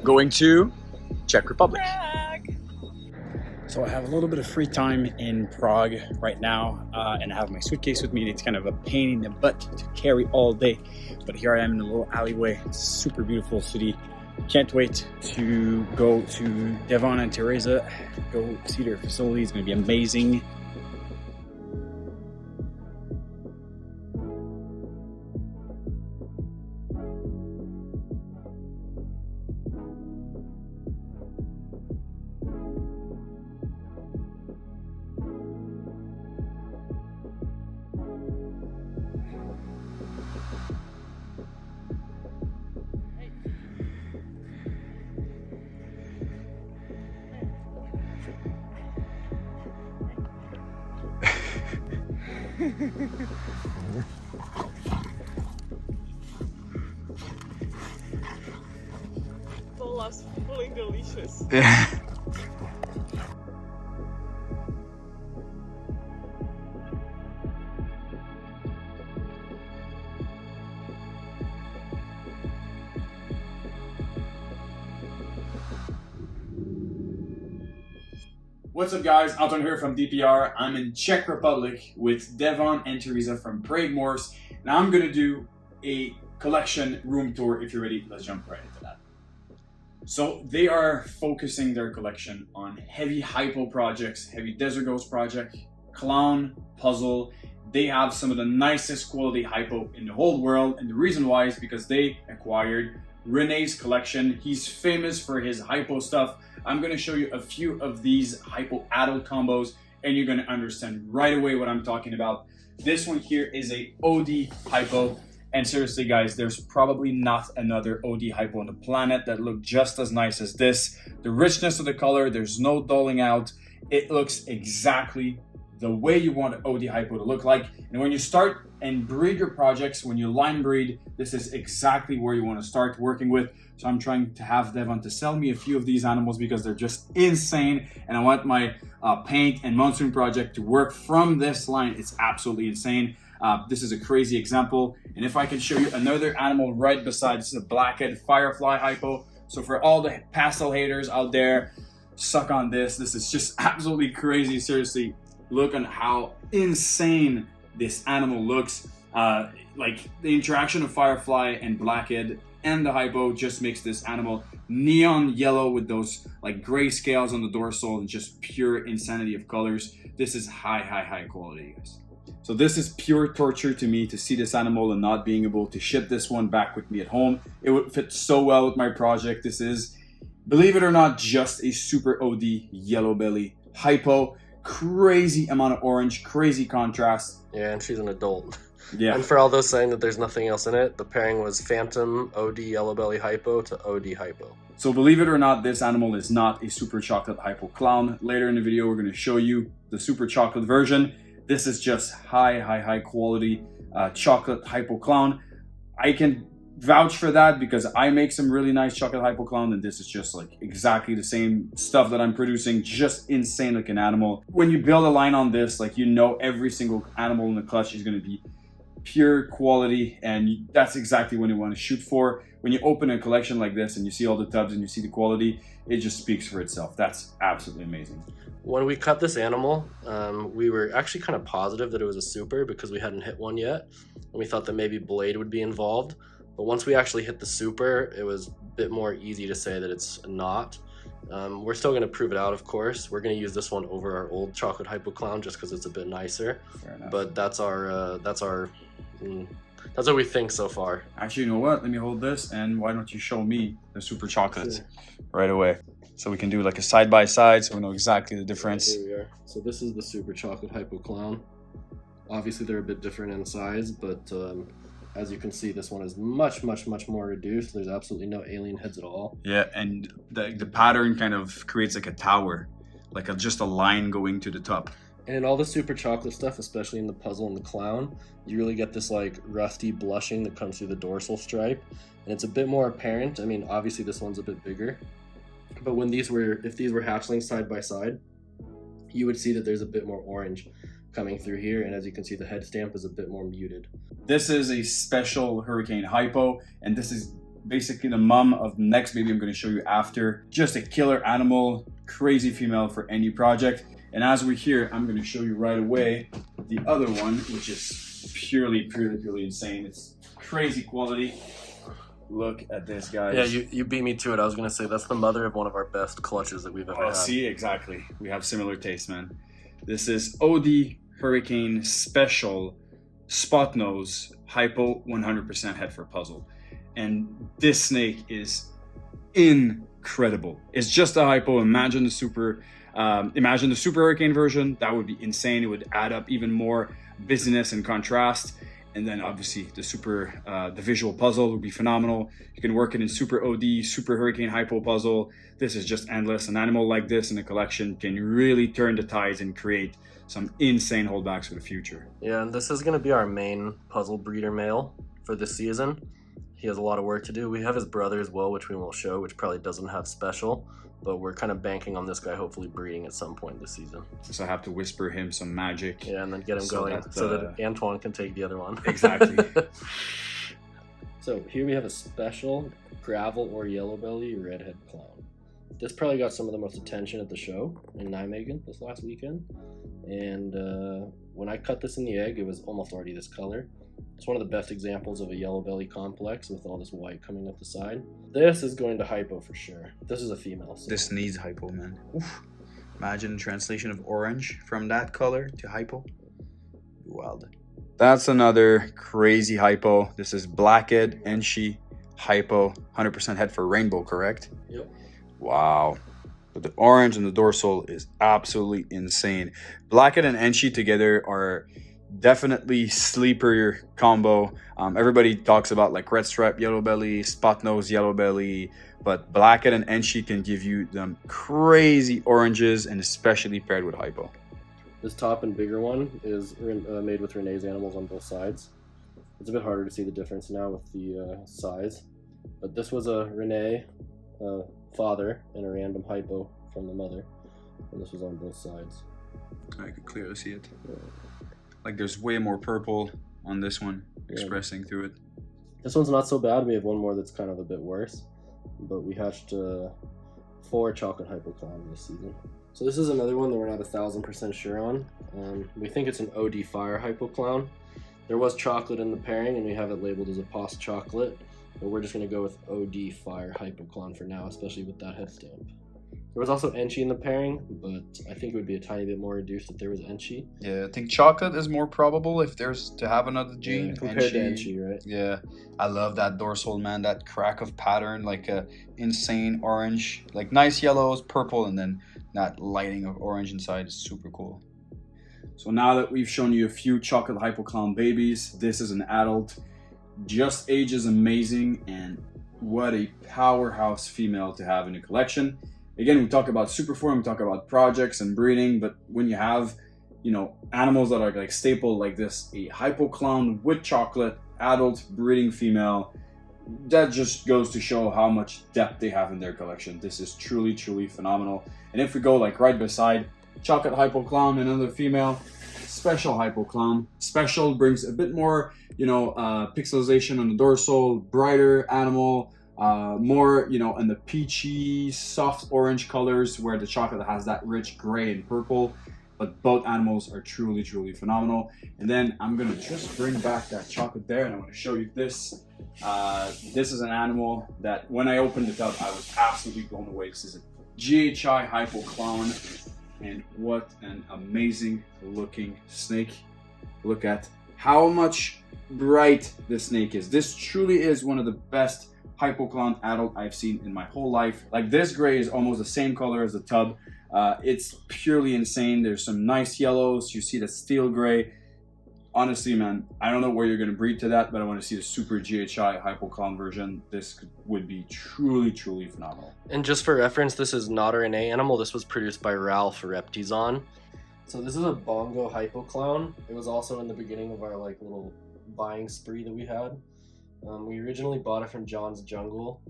going to Czech Republic. Prague. So I have a little bit of free time in Prague right now, and I have my suitcase with me. It's kind of a pain in the butt to carry all day, but here I am in a little alleyway. It's a super beautiful city. Can't wait to go to Devon and Teresa, go see their facility. It's going to be amazing. The last pulling the leashes. Yeah. What's up guys, Anton here from DPR. I'm in Czech Republic with Devon and Teresa from Prague Morphs, and I'm gonna do a collection room tour. If you're ready, let's jump right into that. So they are focusing their collection on heavy hypo projects, heavy desert ghost project, clown, puzzle. They have some of the nicest quality hypo in the whole world, and the reason why is because they acquired Rene's collection. He's famous for his hypo stuff. I'm going to show you a few of these hypo adult combos, and you're going to understand right away what I'm talking about. This one here is a OD hypo, and seriously guys, there's probably not another OD hypo on the planet that look just as nice as this. The richness of the color, there's no dulling out. It looks exactly the way you want an OD hypo to look like. And when you start and breed your projects, when you line breed, this is exactly where you want to start working with. So I'm trying to have Devon to sell me a few of these animals because they're just insane, and I want my paint and monsoon project to work from this line. It's absolutely insane. This is a crazy example, and if I can show you another animal right beside, this is a blackhead firefly hypo. So for all the pastel haters out there, suck on this. This is just absolutely crazy. Seriously, look on how insane this animal looks. Like the interaction of firefly and blackhead and the hypo just makes this animal neon yellow with those like gray scales on the dorsal and just pure insanity of colors. This is high quality, guys. So this is pure torture to me to see this animal and not being able to ship this one back with me at home. It would fit so well with my project. This is, believe it or not, just a super OD yellow belly hypo. Crazy amount of orange, crazy contrast. Yeah, and she's an adult. Yeah. And for all those saying that there's nothing else in it, the pairing was Phantom OD Yellow Belly Hypo to OD Hypo. So believe it or not, this animal is not a super chocolate hypo clown. Later in the video, we're going to show you the super chocolate version. This is just high quality chocolate hypo clown. I can vouch for that because I make some really nice chocolate hypo clown, and this is just like exactly the same stuff that I'm producing, just insane looking animal. When you build a line on this, like, you know, every single animal in the clutch is going to be pure quality, and that's exactly what you want to shoot for. When you open a collection like this and you see all the tubs and you see the quality, it just speaks for itself. That's absolutely amazing. When we cut this animal, we were actually kind of positive that it was a super because we hadn't hit one yet, and we thought that maybe blade would be involved. But once we actually hit the super, it was a bit more easy to say that it's not. We're still going to prove it out, of course. We're going to use this one over our old chocolate hypo clown just because it's a bit nicer. Fair enough. But that's what we think so far. Actually, you know what? Let me hold this, and why don't you show me the super chocolate right away? So we can do like a side by side so we know exactly the difference. Here we are. So this is the super chocolate hypo clown. Obviously they're a bit different in size, but as you can see, this one is much more reduced. There's absolutely no alien heads at all. Yeah, and the pattern kind of creates like a tower, like just a line going to the top. And in all the super chocolate stuff, especially in the puzzle and the clown, you really get this like rusty blushing that comes through the dorsal stripe, and it's a bit more apparent. I mean, obviously this one's a bit bigger, but when if these were hatchlings side by side, you would see that there's a bit more orange coming through here, and as you can see, the head stamp is a bit more muted. This is a special Hurricane Hypo, and this is basically the mom of the next baby I'm going to show you after. Just a killer animal, crazy female for any project. And as we're here, I'm going to show you right away the other one, which is purely insane. It's crazy quality. Look at this, guys. Yeah, you beat me to it. I was gonna say that's the mother of one of our best clutches that we've ever had. See, exactly. We have similar taste, man. This is OD Hurricane Special Spot Nose Hypo 100% head for puzzle. And this snake is incredible. It's just a hypo. Imagine the super hurricane version. That would be insane. It would add up even more busyness and contrast. And then obviously the visual puzzle would be phenomenal. You can work it in super OD, super hurricane hypo puzzle. This is just endless. An animal like this in a collection can really turn the tides and create some insane holdbacks for the future. Yeah, and this is going to be our main puzzle breeder male for this season. He has a lot of work to do. We have his brother as well, which we won't show, which probably doesn't have special, but we're kind of banking on this guy hopefully breeding at some point this season. So I have to whisper him some magic. Yeah, and then get him going so that Antoine can take the other one. Exactly. So here we have a special gravel or yellow belly redhead clown. This probably got some of the most attention at the show in Nijmegen this last weekend. And when I cut this in the egg, it was almost already this color. It's one of the best examples of a yellow belly complex with all this white coming up the side. This is going to hypo for sure. This is a female. So. This needs hypo, man. Oof. Imagine translation of orange from that color to hypo. Wild. That's another crazy hypo. This is blackhead, Enchi, hypo, 100% head for rainbow, correct? Yep. Wow. But the orange and the dorsal is absolutely insane. Blackhead and Enchi together are definitely sleeper combo. Everybody talks about like red stripe yellow belly, spot nose yellow belly, but blackhead and Enchi can give you them crazy oranges, and especially paired with hypo. This top and bigger one is made with Renee's animals on both sides. It's a bit harder to see the difference now with the size, but this was a Renee father and a random hypo from the mother, and this was on both sides. I could clearly see it. Like there's way more purple on this one expressing through it. This one's not so bad. We have one more that's kind of a bit worse, but we hatched 4 chocolate hypo clown this season. So this is another one that we're not 1000% sure on. We think it's an OD fire hypo clown. There was chocolate in the pairing and we have it labeled as a POS chocolate, but we're just going to go with OD fire hypo clown for now, especially with that head stamp. There was also Enchi in the pairing, but I think it would be a tiny bit more reduced if there was Enchi. Yeah, I think chocolate is more probable if there's to have another gene. Yeah, compared to Enchi, right? Yeah, I love that dorsal, man. That crack of pattern, like a insane orange, like nice yellows, purple, and then that lighting of orange inside is super cool. So now that we've shown you a few chocolate hypo clown babies, this is an adult. Just ages amazing, and what a powerhouse female to have in a collection. Again, we talk about superform, we talk about projects and breeding, but when you have, animals that are like staple like this, a hypo clown with chocolate, adult breeding female, that just goes to show how much depth they have in their collection. This is truly, truly phenomenal. And if we go like right beside chocolate hypo clown, another female, special hypo clown. Special brings a bit more, pixelization on the dorsal, brighter animal, more, in the peachy, soft orange colors where the chocolate has that rich gray and purple. But both animals are truly, truly phenomenal. And then I'm gonna just bring back that chocolate there, and I'm gonna show you this. This is an animal that when I opened it up, I was absolutely blown away. This is a GHI Hypo clown, and what an amazing looking snake. Look at how much bright this snake is. This truly is one of the best hypoclown adult I've seen in my whole life. Like this gray is almost the same color as the tub. It's purely insane. There's some nice yellows. You see the steel gray. Honestly, man, I don't know where you're going to breed to that, but I want to see the super GHI hypoclown version. This would be truly, truly phenomenal. And just for reference, this is not a Renee animal. This was produced by Ralph for Reptile. So this is a bongo hypoclown. It was also in the beginning of our little buying spree that we had. We originally bought it from John's Jungle,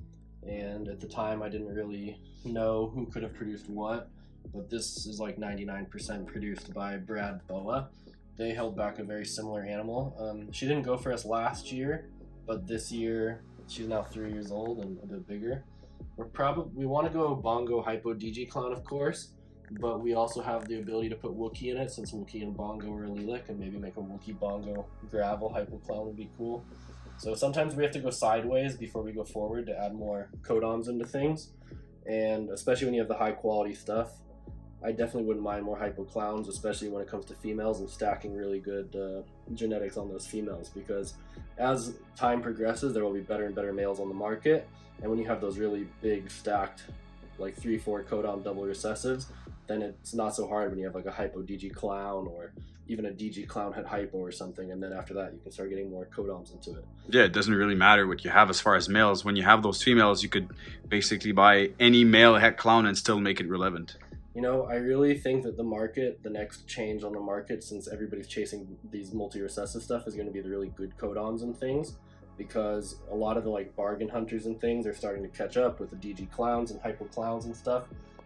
and at the time I didn't really know who could have produced what, but this is like 99% produced by Brad Boa. They held back a very similar animal. She didn't go for us last year, but this year She's now 3 years old and a bit bigger. We want to go Bongo Hypo DG clown, of course, but we also have the ability to put Wookiee in it, since Wookiee and Bongo are allelic, and maybe make a Wookiee Bongo Gravel Hypo clown would be cool. So sometimes we have to go sideways before we go forward to add more codons into things, and especially when you have the high quality stuff, I definitely wouldn't mind more Hypo clowns, especially when it comes to females and stacking really good genetics on those females, because as time progresses, there will be better and better males on the market, and when you have those really big stacked, like 3-4 codon double recessives, then it's not so hard when you have like a Hypo DG clown or even a DG clown het Hypo or something, and then after that you can start getting more codons into it. Yeah, it doesn't really matter what you have as far as males. When you have those females, you could basically buy any male het clown and still make it relevant. You know, I really think that the next change on the market, since everybody's chasing these multi-recessive stuff, is going to be the really good codons and things, because a lot of the like bargain hunters and things are starting to catch up with the DG clowns and Hypo clowns and stuff.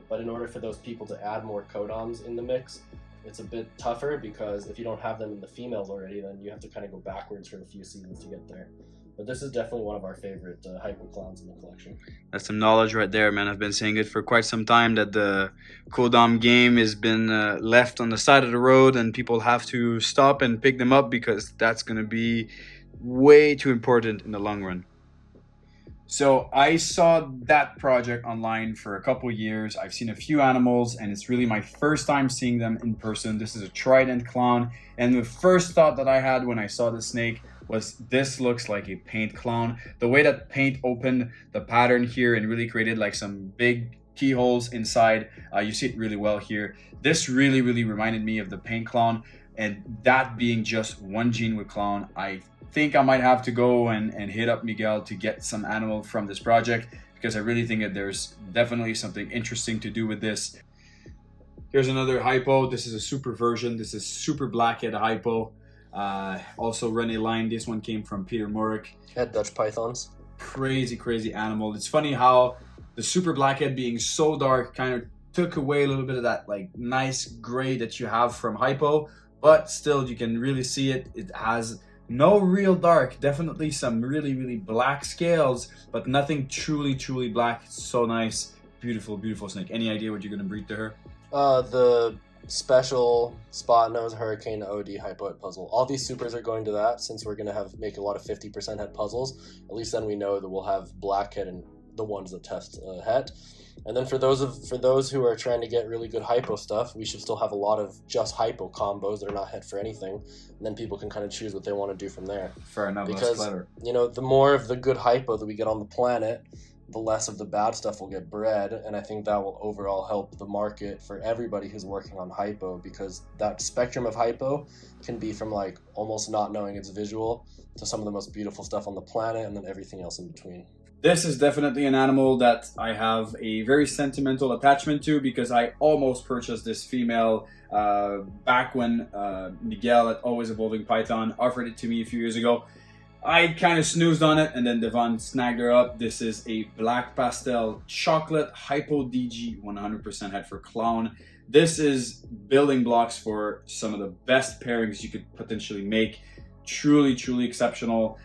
But in order for those people to add more codons in the mix, it's a bit tougher, because if you don't have them in the females already, then you have to kind of go backwards for a few seasons to get there. But this is definitely one of our favorite Hypo clowns in the collection. That's some knowledge right there, man. I've been saying it for quite some time that the codom game has been left on the side of the road, and people have to stop and pick them up, because that's going to be way too important in the long run. So I saw that project online for a couple years. I've seen a few animals, and it's really my first time seeing them in person. This is a trident clown, and the first thought that I had when I saw the snake was, this looks like a paint clown. The way that paint opened the pattern here and really created like some big keyholes inside, you see it really well here. This really reminded me of the paint clown, and that being just one gene with clown, I think I might have to go and hit up Miguel to get some animal from this project, because I really think that there's definitely something interesting to do with this. Here's another Hypo. This is a super version. This is super blackhead Hypo. Also Rene line. This one came from Peter Morick. At Dutch Pythons. Crazy animal. It's funny how the super blackhead being so dark kind of took away a little bit of that like nice gray that you have from Hypo, but still you can really see it. It has no real dark, definitely some really black scales, but nothing truly black. It's so nice. Beautiful snake. Any idea what you're gonna breed to her? The special spot nose hurricane OD Hypo het puzzle. All these supers are going to that, since we're gonna make a lot of 50% het puzzles. At least then we know that we'll have blackhead and the ones that test het. And then for those who are trying to get really good Hypo stuff, we should still have a lot of just Hypo combos that are not het for anything, and then people can kind of choose what they want to do from there. Fair enough. Because that's clever. You know, the more of the good Hypo that we get on the planet, the less of the bad stuff will get bred, and I think that will overall help the market for everybody who's working on Hypo, because that spectrum of Hypo can be from like almost not knowing its visual to some of the most beautiful stuff on the planet, and then everything else in between. This is definitely an animal that I have a very sentimental attachment to, because I almost purchased this female back when Miguel at Always Evolving Python offered it to me a few years ago. I kind of snoozed on it, and then Devon snagged her up. This is a black pastel chocolate Hypo DG 100% het for clown. This is building blocks for some of the best pairings you could potentially make. Truly exceptional.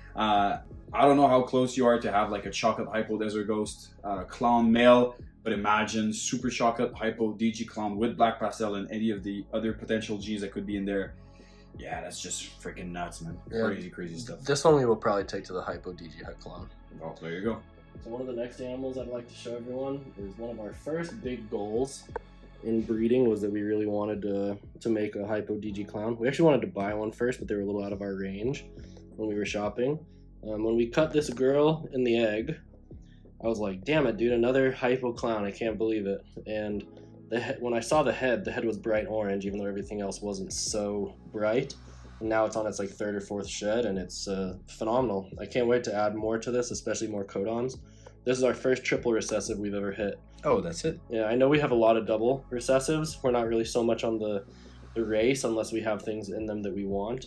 I don't know how close you are to have like a chocolate Hypo Desert Ghost clown male, but imagine super chocolate Hypo DG clown with black pastel and any of the other potential genes that could be in there. Yeah, that's just freaking nuts, man. Crazy stuff. This one we will probably take to the Hypo DG het clown. Oh, there you go. So one of the next animals I'd like to show everyone is one of our first big goals in breeding, was that we really wanted to make a Hypo DG clown. We actually wanted to buy one first, but they were a little out of our range when we were shopping. When we cut this girl in the egg, I was like, damn it, dude, another Hypo clown. I can't believe it. And when I saw the head was bright orange, even though everything else wasn't so bright. And now it's on its like 3rd or 4th shed, and it's phenomenal. I can't wait to add more to this, especially more codons. This is our first triple recessive we've ever hit. Oh, that's it? Yeah, I know we have a lot of double recessives. We're not really so much on the race unless we have things in them that we want.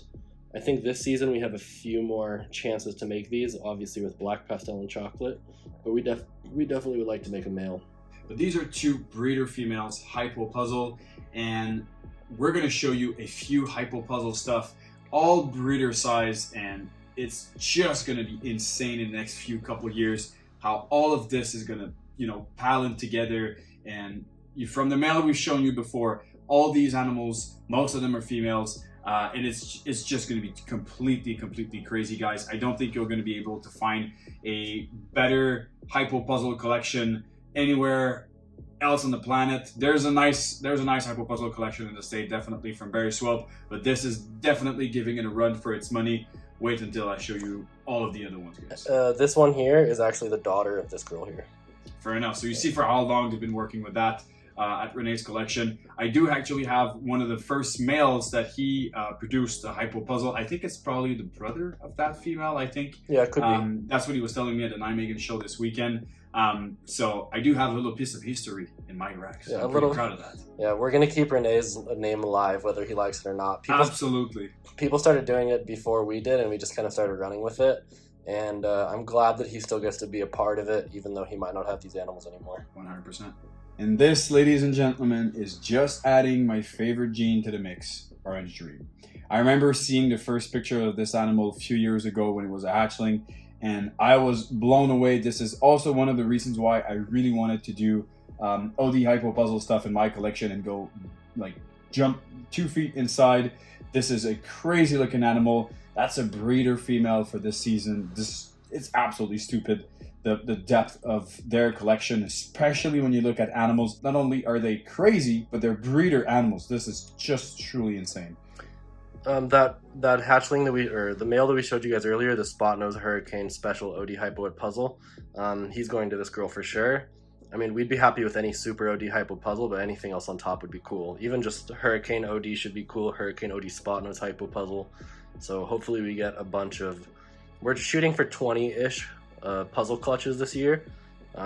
I think this season we have a few more chances to make these, obviously with black pastel and chocolate, but we definitely would like to make a male. But these are 2 breeder females, Hypo puzzle, and we're going to show you a few Hypo puzzle stuff, all breeder size, and it's just going to be insane in the next few couple of years how all of this is going to, you know, pile in together. And from the male we've shown you before, all these animals, most of them are females, and it's just going to be completely crazy, guys. I don't think you're going to be able to find a better hypo puzzle collection anywhere else on the planet. There's a nice hypo puzzle collection in the state, definitely from Barry Swelp, but this is definitely giving it a run for its money. Wait until I show you all of the other ones, guys. This one here is actually the daughter of this girl here. Fair enough. So you see for how long they've been working with that at Renee's collection. I do actually have one of the first males that he produced, a hypo puzzle. I think it's probably the brother of that female, I think. Yeah, it could be. That's what he was telling me at the Nijmegen show this weekend. So I do have a little piece of history in my rack. So I'm pretty proud of that. Yeah, we're going to keep Renee's name alive, whether he likes it or not. Absolutely. People started doing it before we did, and we just kind of started running with it. And I'm glad that he still gets to be a part of it, even though he might not have these animals anymore. 100%. And this, ladies and gentlemen, is just adding my favorite gene to the mix, Orange Dream. I remember seeing the first picture of this animal a few years ago when it was a hatchling, and I was blown away. This is also one of the reasons why I really wanted to do OD hypo puzzle stuff in my collection and go like jump 2 feet inside. This is a crazy looking animal. That's a breeder female for this season. It's absolutely stupid, the depth of their collection, especially when you look at animals. Not only are they crazy, but they're breeder animals. This is just truly insane. That hatchling the male that we showed you guys earlier, the spot nose hurricane special OD hypo puzzle, he's going to this girl for sure. I mean, we'd be happy with any super OD hypo puzzle, but anything else on top would be cool. Even just hurricane OD should be cool. Hurricane OD spot nose hypo puzzle. So hopefully we get a bunch of. We're shooting for 20-ish puzzle clutches this year.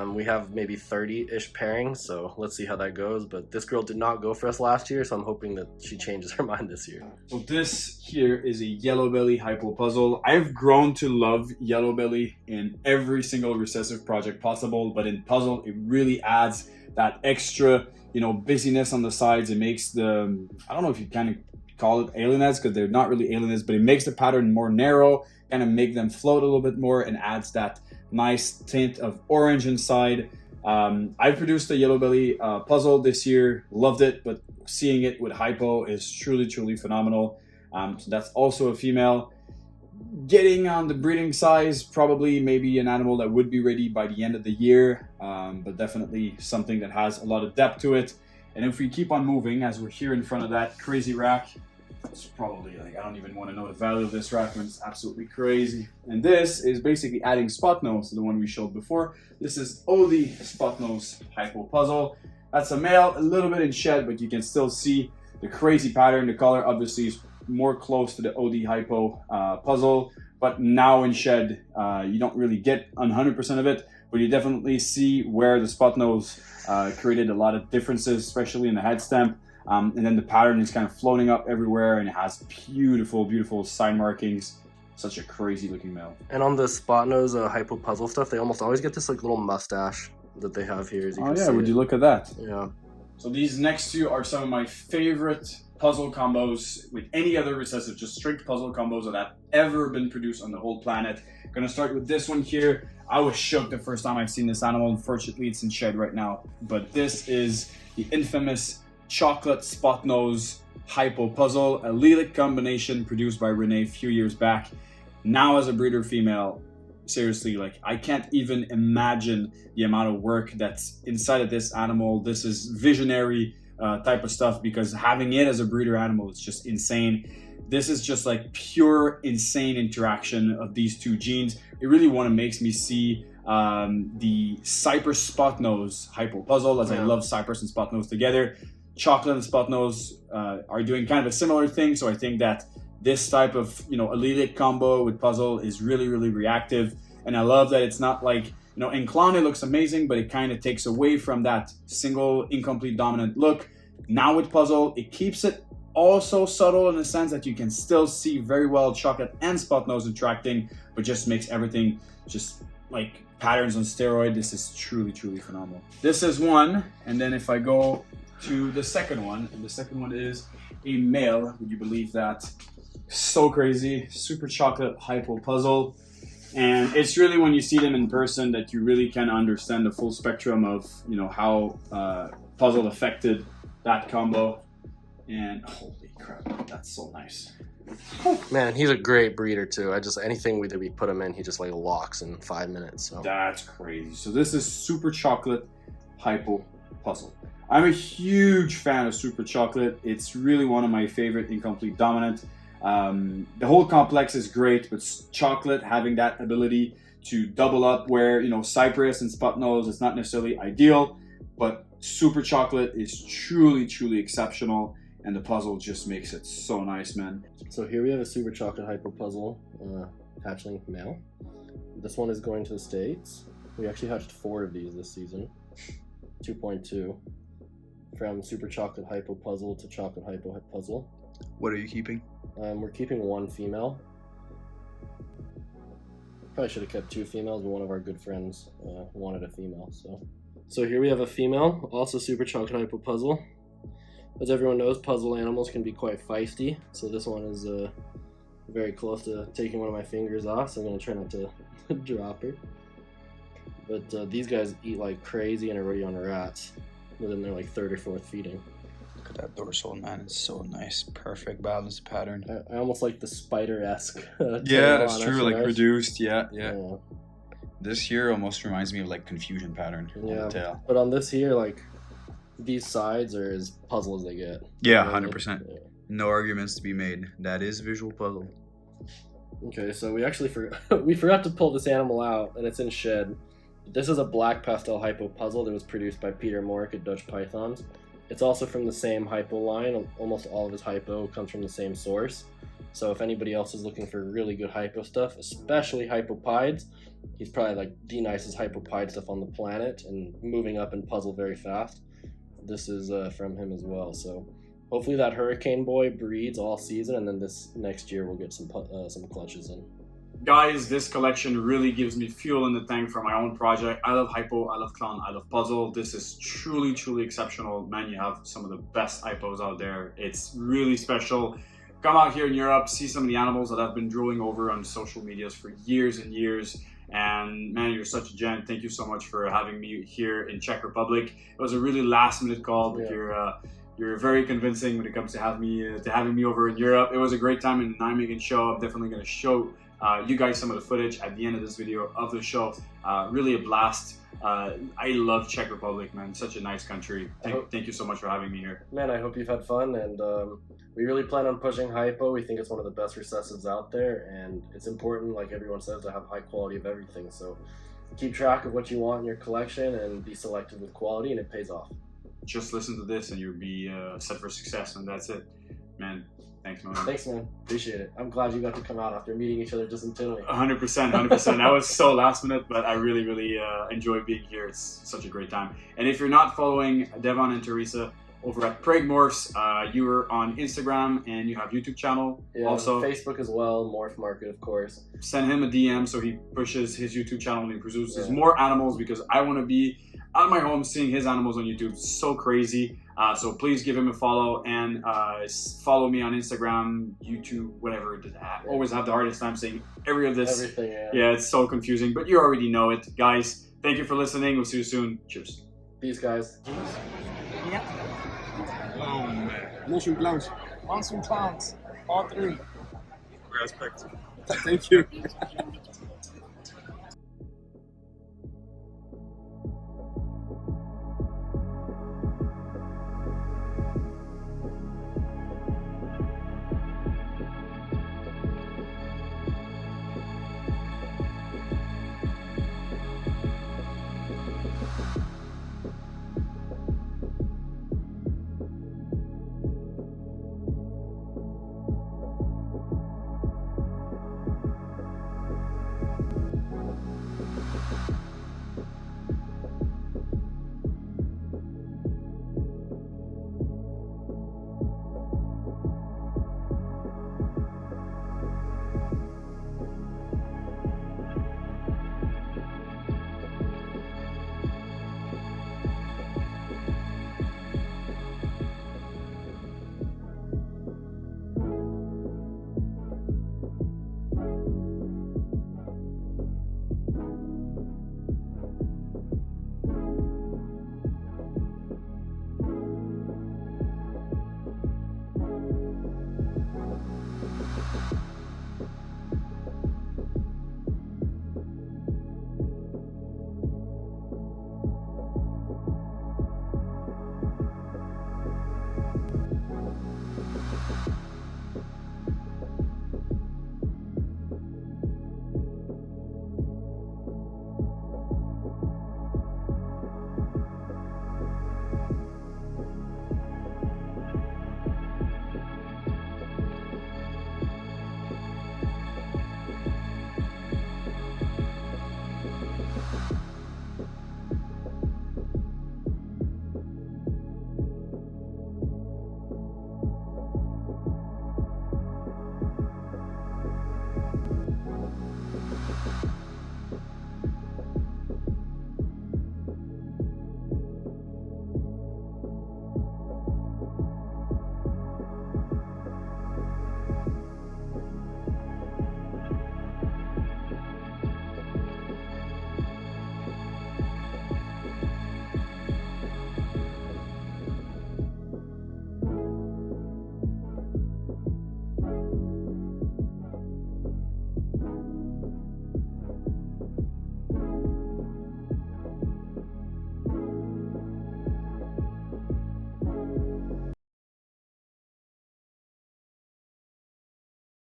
We have maybe 30-ish pairings, so let's see how that goes. But this girl did not go for us last year, so I'm hoping that she changes her mind this year. So this here is a yellow belly hypo puzzle. I've grown to love yellow belly in every single recessive project possible, but in puzzle, it really adds that extra, you know, busyness on the sides. It makes the, I don't know if you kind of call it alienheads, because they're not really alienheads, but it makes the pattern more narrow, kind of make them float a little bit more, and adds that nice tint of orange inside. I produced a yellow belly puzzle this year, loved it, but seeing it with hypo is truly phenomenal. So that's also a female. Getting on the breeding size, probably maybe an animal that would be ready by the end of the year, but definitely something that has a lot of depth to it. And if we keep on moving, as we're here in front of that crazy rack, it's probably like, I don't even want to know the value of this rack when it's absolutely crazy. And this is basically adding spot nose to the one we showed before. This is OD spot nose hypo puzzle. That's a male, a little bit in shed, but you can still see the crazy pattern. The color obviously is more close to the OD hypo puzzle, but now in shed, you don't really get 100% of it, but you definitely see where the spot nose created a lot of differences, especially in the head stamp. And then the pattern is kind of floating up everywhere, and it has beautiful side markings. Such a crazy looking male. And on the spot nose hypo puzzle stuff, they almost always get this like little mustache that they have here. As you can see. Would you look at that? Yeah. So these next two are some of my favorite puzzle combos with any other recessive, just straight puzzle combos that have ever been produced on the whole planet. Gonna start with this one here. I was shook the first time I've seen this animal. Unfortunately, it's in shed right now. But this is the infamous chocolate spot nose hypo puzzle, a allelic combination produced by Renee a few years back. Now as a breeder female, seriously, like I can't even imagine the amount of work that's inside of this animal. This is visionary type of stuff, because having it as a breeder animal is just insane. This is just like pure insane interaction of these two genes. It really makes me see the Cypress spot nose hypo puzzle, as I love Cypress and spot nose together. Chocolate and spot nose are doing kind of a similar thing, so I think that this type of, you know, allelic combo with puzzle is really reactive, and I love that it's not like, you know, in clown it looks amazing, but it kind of takes away from that single incomplete dominant look. Now with puzzle, it keeps it also subtle in the sense that you can still see very well chocolate and spot nose interacting, but just makes everything just like patterns on steroid. This is truly phenomenal. This is one, and then if I go to the second one, and the second one is a male. Would you believe that? So crazy. Super chocolate hypo puzzle. And it's really when you see them in person that you really can understand the full spectrum of, you know, how puzzle affected that combo. And holy crap, that's so nice. Man, he's a great breeder too. Anything that we put him in, he just like locks in 5 minutes. So That's crazy. So this is super chocolate hypo puzzle. I'm a huge fan of super chocolate. It's really one of my favorite incomplete dominant. The whole complex is great, but chocolate having that ability to double up where, you know, Cypress and Spot Nose, it's not necessarily ideal, but super chocolate is truly, truly exceptional. And the puzzle just makes it so nice, man. So here we have a super chocolate hypo puzzle, hatchling male. This one is going to the States. We actually hatched 4 of these this season, 2.2. From super chocolate hypo puzzle to chocolate hypo puzzle. What are you keeping? We're keeping 1 female. Probably should have kept 2 females, but one of our good friends wanted a female. So here we have a female, also super chocolate hypo puzzle. As everyone knows, puzzle animals can be quite feisty, so this one is very close to taking one of my fingers off, so I'm going to try not to drop her. But these guys eat like crazy and are already on rats within their like 3rd or 4th feeding. Look at that dorsal, man. It's so nice. Perfect balanced pattern. I almost like the spider-esque. Yeah, that's true. Like nice. reduced. Yeah. This here almost reminds me of like confusion pattern on the tail. But on this here, like, these sides are as puzzle as they get. Yeah, 100%. Yeah. No arguments to be made. That is visual puzzle. Okay, so we actually forgot to pull this animal out, and it's in shed. This is a black pastel hypo puzzle that was produced by Peter Mork at Dutch Pythons. It's also from the same hypo line. Almost all of his hypo comes from the same source. So if anybody else is looking for really good hypo stuff, especially hypopides, he's probably like the nicest hypopide stuff on the planet and moving up in puzzle very fast. This is from him as well. So hopefully that Hurricane Boy breeds all season, and then this next year we'll get some clutches in. Guys, this collection really gives me fuel in the tank for my own project. I love hypo, I love clown, I love puzzle. This is truly, truly exceptional. Man, you have some of the best hypos out there. It's really special. Come out here in Europe, see some of the animals that I've been drooling over on social medias for years and years. And man, you're such a gent. Thank you so much for having me here in Czech Republic. It was a really last minute call, but you're very convincing when it comes to having me over in Europe. It was a great time in the Nijmegen show. I'm definitely going to show you guys some of the footage at the end of this video of the show. Really a blast. I love Czech Republic, man. Such a nice country. Thank you so much for having me here. Man, I hope you've had fun, and we really plan on pushing hypo. We think it's one of the best recessives out there, and it's important, like everyone says, to have high quality of everything. So keep track of what you want in your collection and be selective with quality, and it pays off. Just listen to this and you'll be set for success, and that's it. Man, thanks, man. Thanks, man. Appreciate it. I'm glad you got to come out after meeting each other just internally. 100%. That was so last minute, but I really, really enjoy being here. It's such a great time. And if you're not following Devon and Teresa over at Prague Morphs, you are on Instagram and you have YouTube channel. Yeah, also Facebook as well, Morph Market, of course. Send him a DM so he pushes his YouTube channel and he produces more animals, because I want to be at my home seeing his animals on YouTube. It's so crazy. So please give him a follow and follow me on Instagram, YouTube, whatever. I always have the hardest time saying everything. Yeah, it's so confusing, but you already know it. Guys, thank you for listening. We'll see you soon. Cheers. Peace, guys. Yeah. Oh man. Monsoon clowns. Monsoon clowns. All 3. Respect. Thank you.